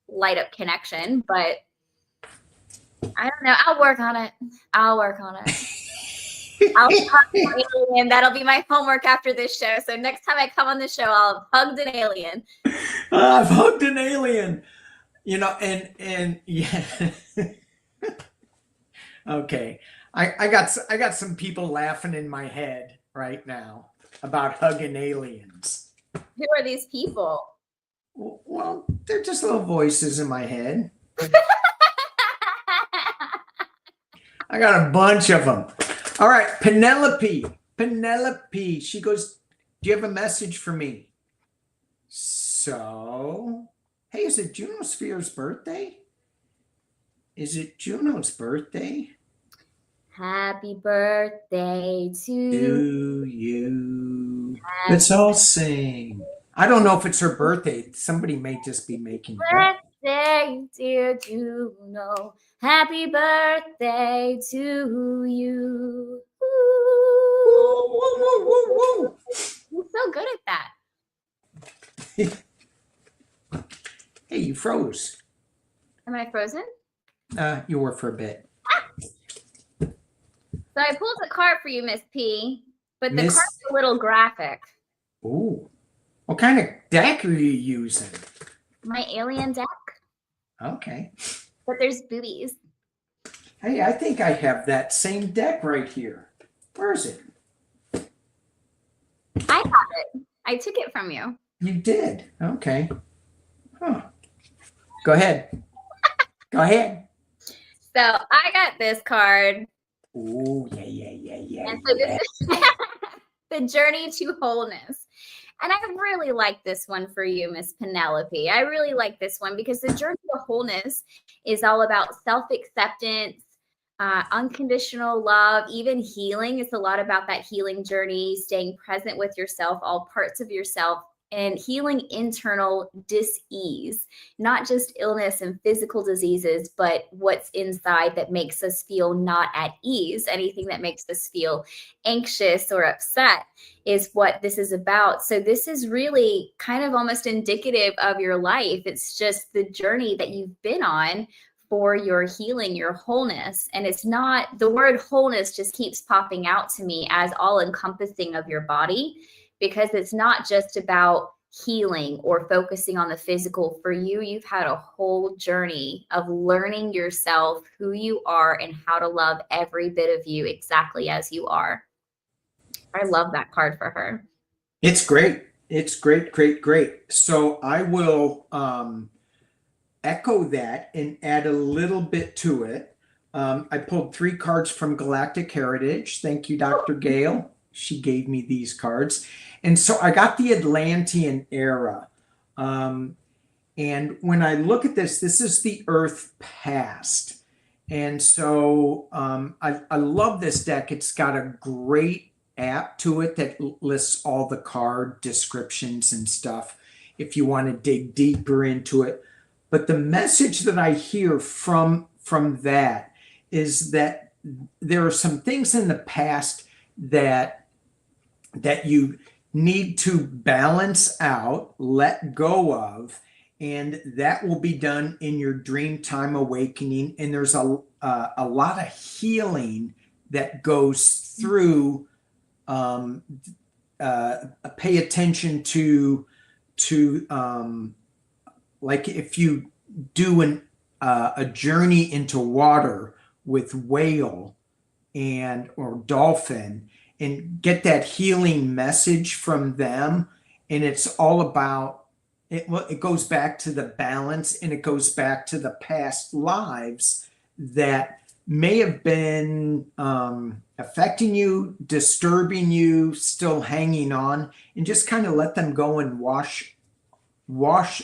S2: light up connection, but I don't know. I'll work on it. I'll hug an alien. That'll be my homework after this show. So next time I come on the show, I'll have hugged an alien.
S1: I've hugged an alien, you know, and yeah. Okay. I got some people laughing in my head right now about hugging aliens.
S2: Who are these people?
S1: Well, they're just little voices in my head. I got a bunch of them. All right, Penelope. She goes, do you have a message for me? So, hey, is it Junosphere's birthday? Is it Juno's birthday?
S2: Happy birthday to
S1: Do you? Let's all sing. I don't know if it's her birthday. Somebody may just be making it up.
S2: birthday, dear Juno. Happy birthday to you.
S1: Woo, woo, woo, woo, woo.
S2: You're so good at that.
S1: Hey, you froze.
S2: Am I frozen?
S1: You were for a bit.
S2: So I pulled a card for you, Miss P, but the
S1: Miss-
S2: card's a little graphic.
S1: Ooh. What kind of deck are you using?
S2: My alien deck,
S1: Okay.
S2: but there's boobies.
S1: Hey, I think I have that same deck right here. Where is it?
S2: I have it. I took it from you.
S1: You did. Okay. Huh. Go ahead. Go ahead.
S2: So I got this card.
S1: Ooh, yeah.
S2: And so this is the journey to wholeness. And I really like this one for you, Miss Penelope. I really like this one because the journey to wholeness is all about self-acceptance, unconditional love, even healing. It's a lot about that healing journey, staying present with yourself, all parts of yourself, and healing internal dis-ease, not just illness and physical diseases, but what's inside that makes us feel not at ease. Anything that makes us feel anxious or upset is what this is about. So this is really kind of almost indicative of your life. It's just the journey that you've been on for your healing, your wholeness. And it's not, the word wholeness just keeps popping out to me as all encompassing of your body, because it's not just about healing or focusing on the physical. For you, you've had a whole journey of learning yourself, who you are, and how to love every bit of you exactly as you are. I love that card for her.
S1: It's great. It's great. So I will echo that and add a little bit to it. I pulled 3 cards from Galactic Heritage. Thank you, Dr. Gale. She gave me these cards. And so I got the Atlantean era. And when I look at this, this is the Earth past. And so I love this deck. It's got a great app to it that lists all the card descriptions and stuff if you want to dig deeper into it. But the message that I hear from that is that there are some things in the past that you need to balance out, let go of, and that will be done in your dream time awakening. And there's a lot of healing that goes through. Pay attention to like if you do a journey into water with whale or dolphin, and get that healing message from them. And it's all about it. Well, it goes back to the balance, and it goes back to the past lives that may have been affecting you, disturbing you, still hanging on, and just kind of let them go and wash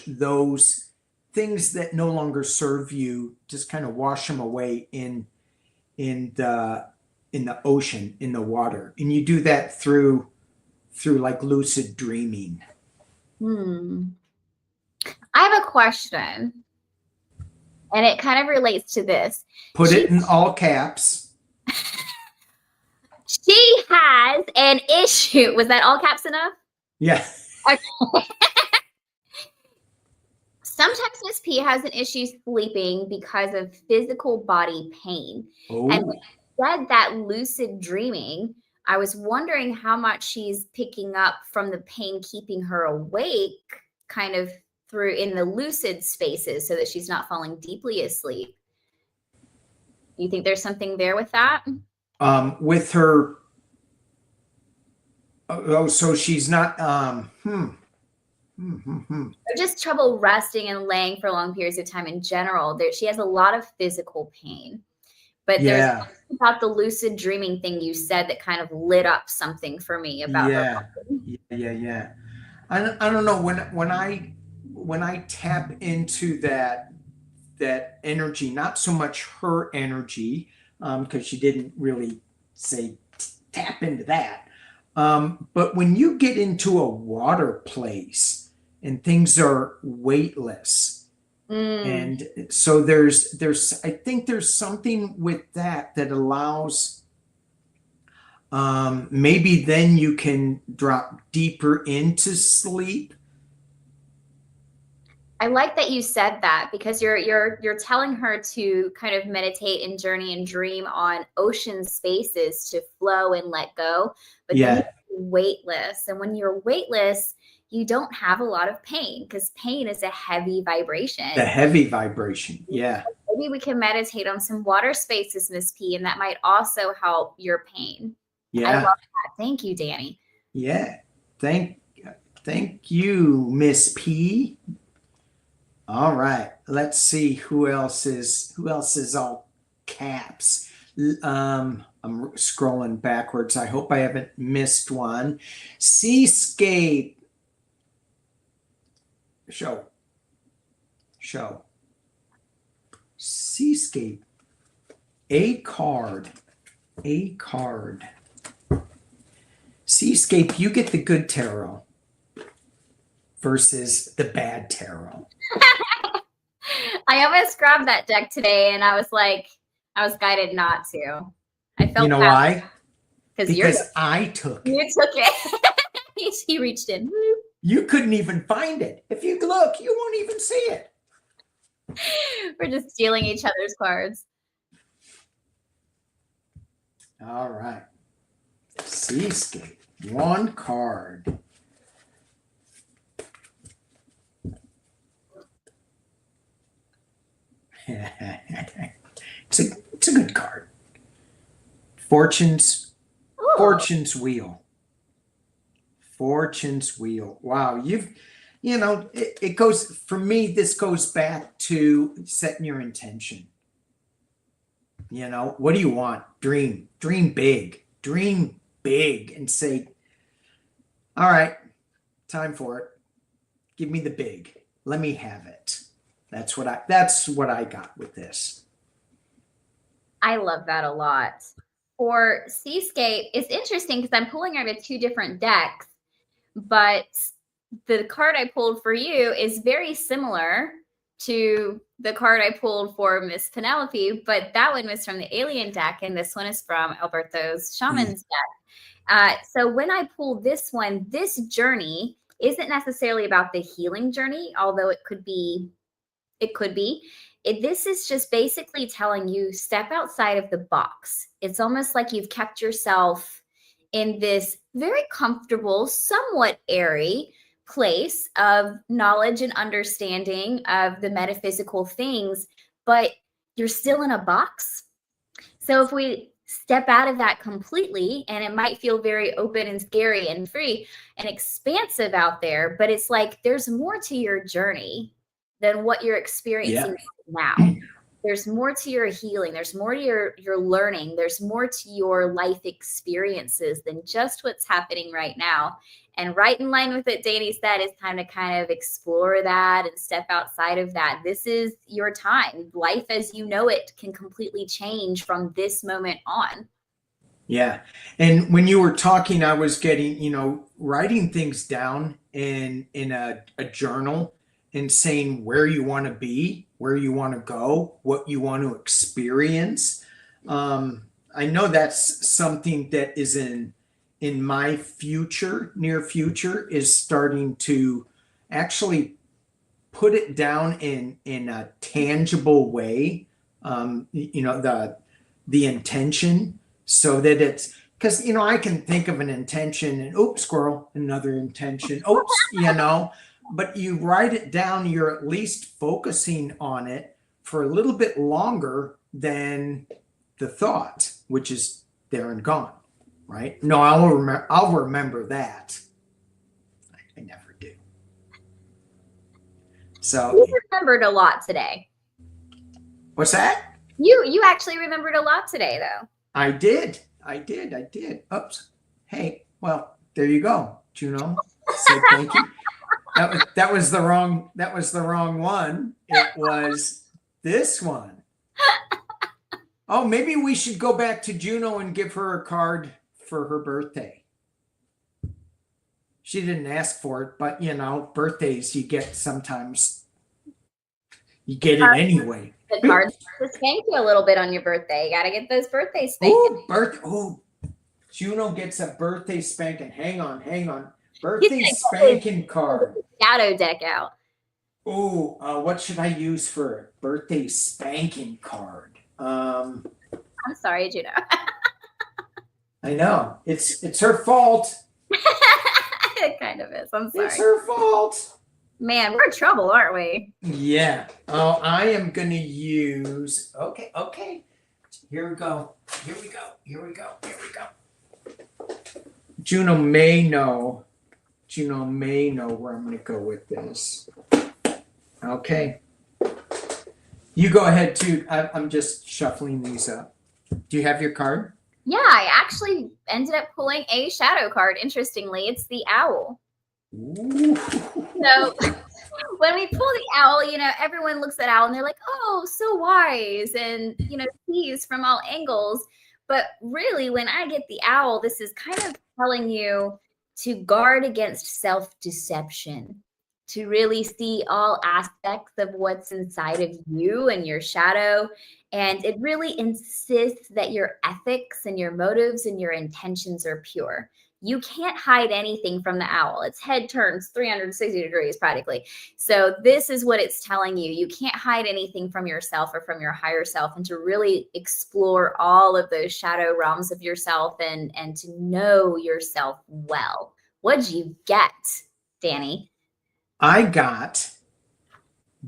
S1: those things that no longer serve you. Just kind of wash them away in the ocean, in the water. And you do that through like lucid dreaming.
S2: I have a question, and it kind of relates to this.
S1: Put it in all caps.
S2: She has an issue. Was that all caps enough?
S1: Yeah.
S2: Okay. Sometimes Miss P has an issue sleeping because of physical body pain.
S1: Oh.
S2: And said that lucid dreaming, I was wondering how much she's picking up from the pain keeping her awake, kind of through in the lucid spaces, so that she's not falling deeply asleep. You think there's something there with that?
S1: With her. So she's not.
S2: Just trouble resting and laying for long periods of time in general. She has a lot of physical pain. But there's about the lucid dreaming thing you said that kind of lit up something for me about her.
S1: Yeah. I don't know, when I tap into that energy, not so much her energy, because she didn't really say tap into that. But when you get into a water place and things are weightless, and so there's I think there's something with that allows, maybe then you can drop deeper into sleep.
S2: I like that you said that, because you're telling her to kind of meditate and journey and dream on ocean spaces to flow and let go. But then you're weightless. And when you're weightless, you don't have a lot of pain, because pain is a heavy vibration.
S1: The heavy vibration. Yeah.
S2: Maybe we can meditate on some water spaces, Miss P, and that might also help your pain.
S1: Yeah.
S2: I love that. Thank you, Danny.
S1: Yeah. Thank you, Miss P. All right, let's see who else is all caps. I'm scrolling backwards. I hope I haven't missed one. Seascape. Show. Seascape. A card. Seascape, you get the good tarot versus the bad tarot.
S2: I almost grabbed that deck today, and I was guided not to. I felt,
S1: you know why? Because I took it.
S2: You took it. He reached in.
S1: You couldn't even find it. If you look, you won't even see it.
S2: We're just stealing each other's cards.
S1: All right. Seascape. One card. It's a good card. Fortune's Wheel. Fortune's Wheel. Wow, it goes, for me, this goes back to setting your intention. What do you want? Dream big, and say, all right, time for it. Give me the big. Let me have it. That's what I got with this.
S2: I love that a lot. For Seascape, it's interesting because I'm pulling out of two different decks, but the card I pulled for you is very similar to the card I pulled for Miss Penelope, but that one was from the Alien deck, and this one is from Alberto's Shaman's deck. So when I pulled this one, this journey isn't necessarily about the healing journey, although it could be. This is just basically telling you, step outside of the box. It's almost like you've kept yourself in this very comfortable, somewhat airy place of knowledge and understanding of the metaphysical things, but you're still in a box. So if we step out of that completely, and it might feel very open and scary and free and expansive out there, but it's like there's more to your journey than what you're experiencing now. There's more to your healing. There's more to your learning. There's more to your life experiences than just what's happening right now. And right in line with what Danny said, it's time to kind of explore that and step outside of that. This is your time. Life as you know it can completely change from this moment on.
S1: Yeah. And when you were talking, I was getting, writing things down in a journal and saying where you want to be, where you want to go, what you want to experience. I know that's something that is in my near future, is starting to actually put it down in a tangible way. The intention, so that it's, because I can think of an intention and oops, squirrel, another intention, oops, but you write it down, you're at least focusing on it for a little bit longer than the thought, which is there and gone, right? No, I'll remember that. I never do. So
S2: you remembered a lot today.
S1: What's that?
S2: You actually remembered a lot today, though.
S1: I did. Oops. Hey, well, there you go. Juno, say thank you. That was the wrong one. It was this one. Oh, maybe we should go back to Juno and give her a card for her birthday. She didn't ask for it, but you know, birthdays you get sometimes. You get it anyway.
S2: The cards to spank you a little bit on your birthday. You got to get those birthday spanking.
S1: Juno gets a birthday spanking. Hang on. Birthday spanking card.
S2: Shadow deck out.
S1: Oh, what should I use for a birthday spanking card?
S2: I'm sorry, Juno.
S1: I know. It's her fault.
S2: It kind of is. I'm sorry.
S1: It's her fault.
S2: Man, we're in trouble, aren't we?
S1: Yeah. Oh, I am going to use. Okay. Here we go. Juno may know where I'm going to go with this. Okay. You go ahead, too. I'm just shuffling these up. Do you have your card?
S2: Yeah, I actually ended up pulling a shadow card. Interestingly, it's the owl.
S1: Ooh.
S2: So when we pull the owl, you know, everyone looks at owl and they're like, oh, so wise and, you know, sees from all angles. But really, when I get the owl, this is kind of telling you to guard against self-deception, to really see all aspects of what's inside of you and your shadow. And it really insists that your ethics and your motives and your intentions are pure. You can't hide anything from the owl. Its head turns 360 degrees practically. So this is what it's telling you. You can't hide anything from yourself or from your higher self, and to really explore all of those shadow realms of yourself and to know yourself well. What'd you get, Danny?
S1: I got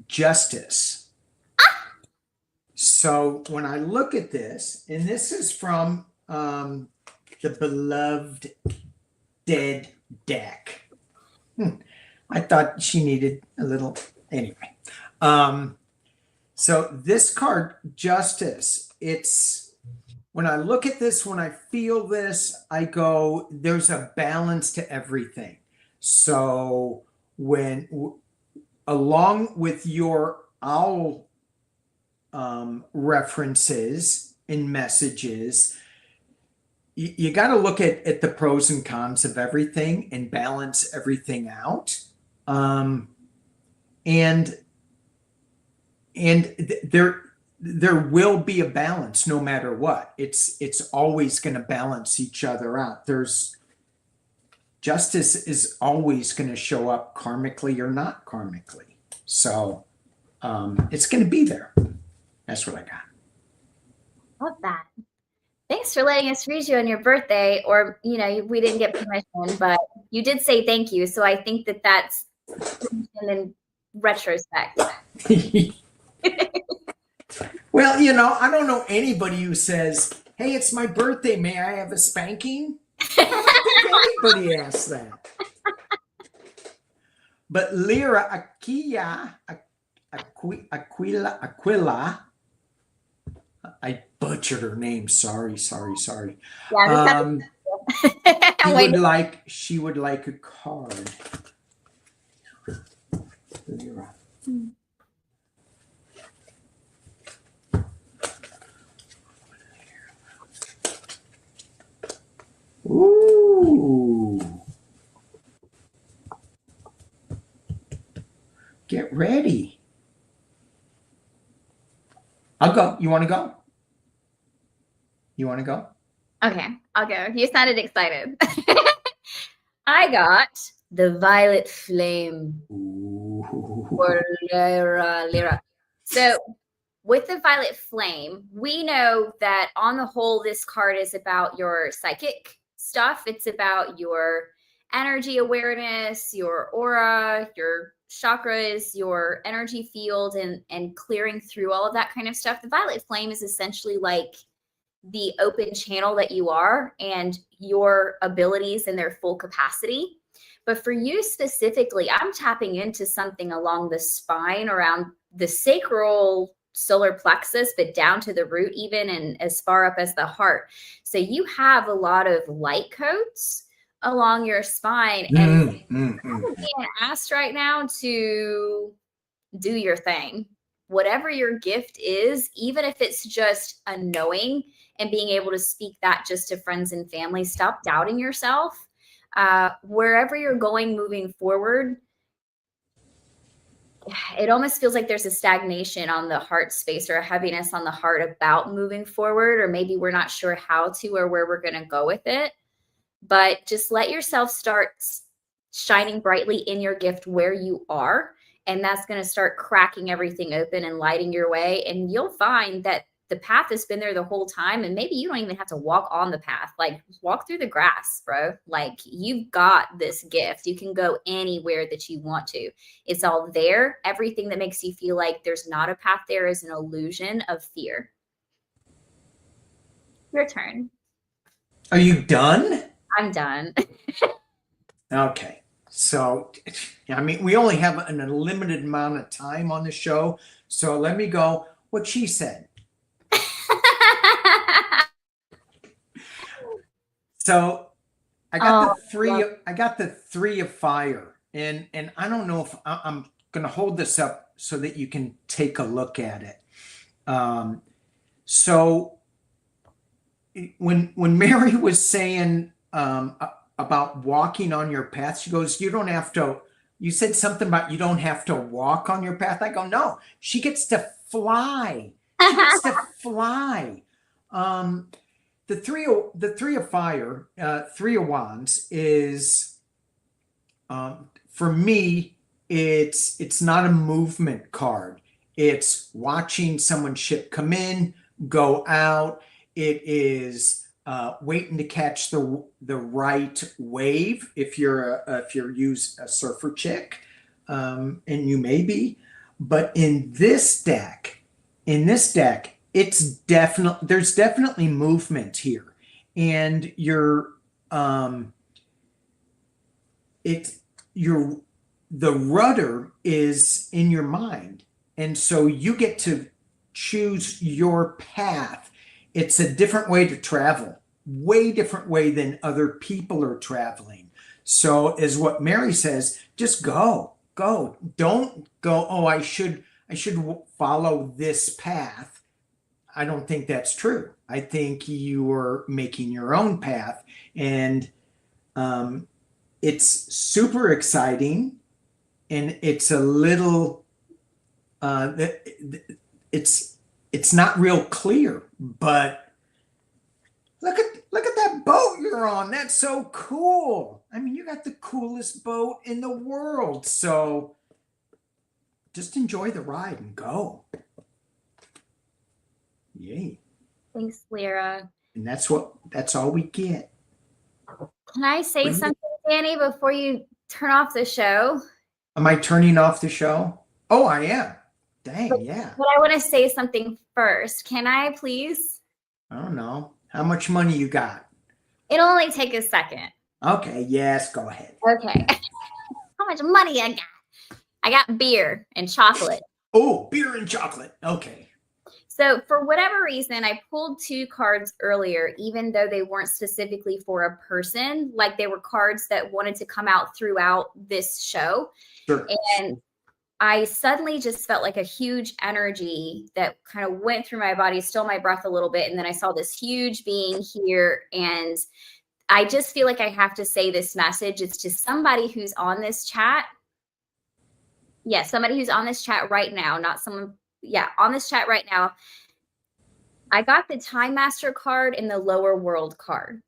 S1: justice. So when I look at this, and this is from the beloved dead deck. I thought she needed a little, anyway. So this card, justice, it's, when I look at this, when I feel this, I go, there's a balance to everything. So when, along with your owl references and messages, you got to look at the pros and cons of everything and balance everything out. And there will be a balance no matter what. It's always going to balance each other out. Justice is always going to show up karmically or not karmically. So it's going to be there. That's what I got.
S2: Love that. Thanks for letting us read you on your birthday, or, you know, we didn't get permission, but you did say thank you. So I think that that's in retrospect.
S1: Well, you know, I don't know anybody who says, hey, it's my birthday. May I have a spanking? I don't think anybody asks that. But Lyra Aquila, I butchered her name. Sorry.
S2: Yeah,
S1: she would like a card. Lyra. Ooh. Get ready. I'll go. You want to go?
S2: Okay, I'll go. You sounded excited. I got the violet flame.
S1: Ooh.
S2: For Lyra. So with the violet flame, we know that on the whole, this card is about your psychic stuff. It's about your energy awareness, your aura, your chakras, your energy field, and clearing through all of that kind of stuff. The violet flame is essentially like the open channel that you are and your abilities in their full capacity. But for you specifically, I'm tapping into something along the spine, around the sacral solar plexus, but down to the root even, and as far up as the heart. So you have a lot of light codes along your spine, and you're being asked right now to do your thing. whatever your gift is, even if it's just a knowing and being able to speak that just to friends and family, stop doubting yourself. Wherever you're going moving forward, it almost feels like there's a stagnation on the heart space or a heaviness on the heart about moving forward, or maybe we're not sure how to or where we're going to go with it. But just let yourself start shining brightly in your gift where you are. And that's going to start cracking everything open and lighting your way. And you'll find that the path has been there the whole time. And maybe you don't even have to walk on the path. Like, walk through the grass, bro. Like, you've got this gift. You can go anywhere that you want to. It's all there. Everything that makes you feel like there's not a path there is an illusion of fear. Your turn.
S1: Are you done?
S2: I'm done.
S1: Okay. So, I mean, we only have an unlimited amount of time on the show. So let me go what she said. So I got the three of fire, and I don't know if I'm going to hold this up so that you can take a look at it. So when Mary was saying about walking on your path, she goes, you don't have to. You said something about you don't have to walk on your path. I go, no, she gets to fly. She gets to fly. The three of fire, three of wands is, for me, it's not a movement card. It's watching someone's ship come in, go out. It is waiting to catch the right wave. If you use a surfer chick, and you may be, but in this deck, there's definitely movement here, and the rudder is in your mind, and so you get to choose your path. It's a different way to travel, way different way than other people are traveling. So as what Mary says, just go. Don't go, oh, I should follow this path. I don't think that's true. I think you are making your own path, and it's super exciting, and it's a little it's not real clear, but look at that boat you're on. That's so cool. I mean, you got the coolest boat in the world. So just enjoy the ride and go. Yay.
S2: Thanks, Lyra.
S1: And that's all we get.
S2: Can I say something, Danny, before you turn off the show?
S1: Am I turning off the show? Oh, I am. Dang, yeah.
S2: But I want to say something first. Can I, please?
S1: I don't know. How much money you got?
S2: It'll only take a second.
S1: Okay, yes, go ahead.
S2: Okay. How much money I got? I got beer and chocolate.
S1: Oh, beer and chocolate. Okay.
S2: So for whatever reason, I pulled 2 cards earlier, even though they weren't specifically for a person. Like, they were cards that wanted to come out throughout this show.
S1: Sure.
S2: And I suddenly just felt like a huge energy that kind of went through my body, stole my breath a little bit. And then I saw this huge being here. And I just feel like I have to say this message. It's to somebody who's on this chat. Yeah, somebody who's on this chat right now, not someone. Yeah, on this chat right now. I got the Time Master card and the Lower World card.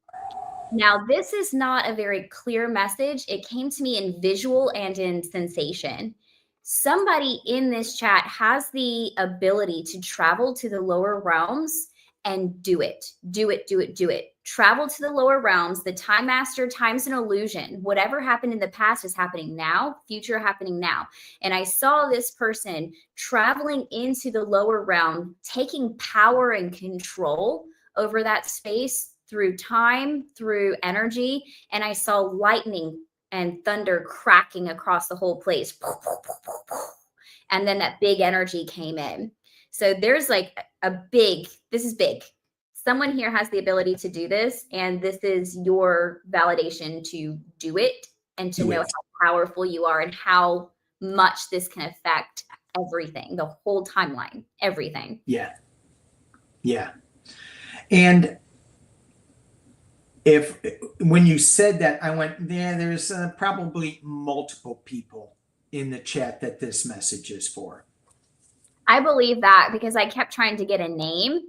S2: Now, this is not a very clear message. It came to me in visual and in sensation. Somebody in this chat has the ability to travel to the lower realms and do it. Travel to the lower realms. The Time Master, time's an illusion. Whatever happened in the past is happening now, future happening now. And I saw this person traveling into the lower realm, taking power and control over that space through time, through energy. And I saw lightning and thunder cracking across the whole place. And then that big energy came in. So there's like this is big. Someone here has the ability to do this, and this is your validation to do it and to know how powerful you are and how much this can affect everything, the whole timeline, everything.
S1: Yeah. Yeah. And when you said that, I went, yeah, there's probably multiple people in the chat that this message is for.
S2: I believe that because I kept trying to get a name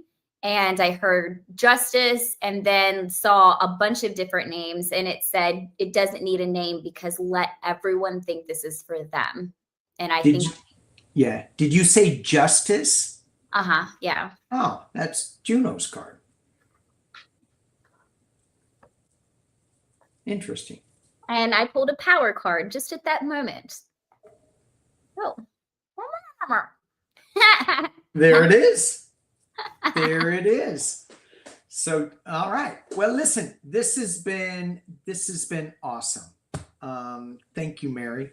S2: and I heard justice and then saw a bunch of different names and it said it doesn't need a name because let everyone think this is for them. And I think.
S1: Yeah. Did you say justice?
S2: Yeah.
S1: Oh, that's Juno's card. Interesting.
S2: And I pulled a power card just at that moment. Oh.
S1: There it is. There it is. So, all right. Well, listen, this has been awesome. Thank you, Mary,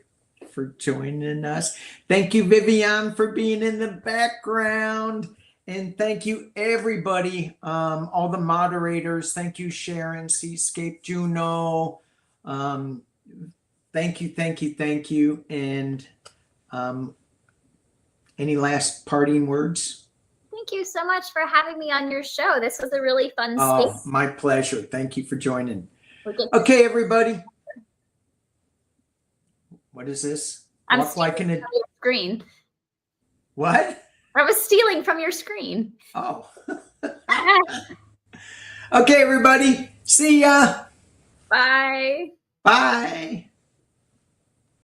S1: for joining us. Thank you, Vivian, for being in the background. And thank you, everybody, all the moderators. Thank you, Sharon, Seascape, Juno. Thank you. And any last parting words?
S2: Thank you so much for having me on your show. This was a really fun
S1: Oh,
S2: space.
S1: my pleasure. Thank you for joining. Okay, everybody. What is this?
S2: I'm
S1: Walk like an
S2: screen.
S1: What?
S2: I was stealing from your screen.
S1: Oh. Okay, everybody. See ya.
S2: Bye.
S1: Bye.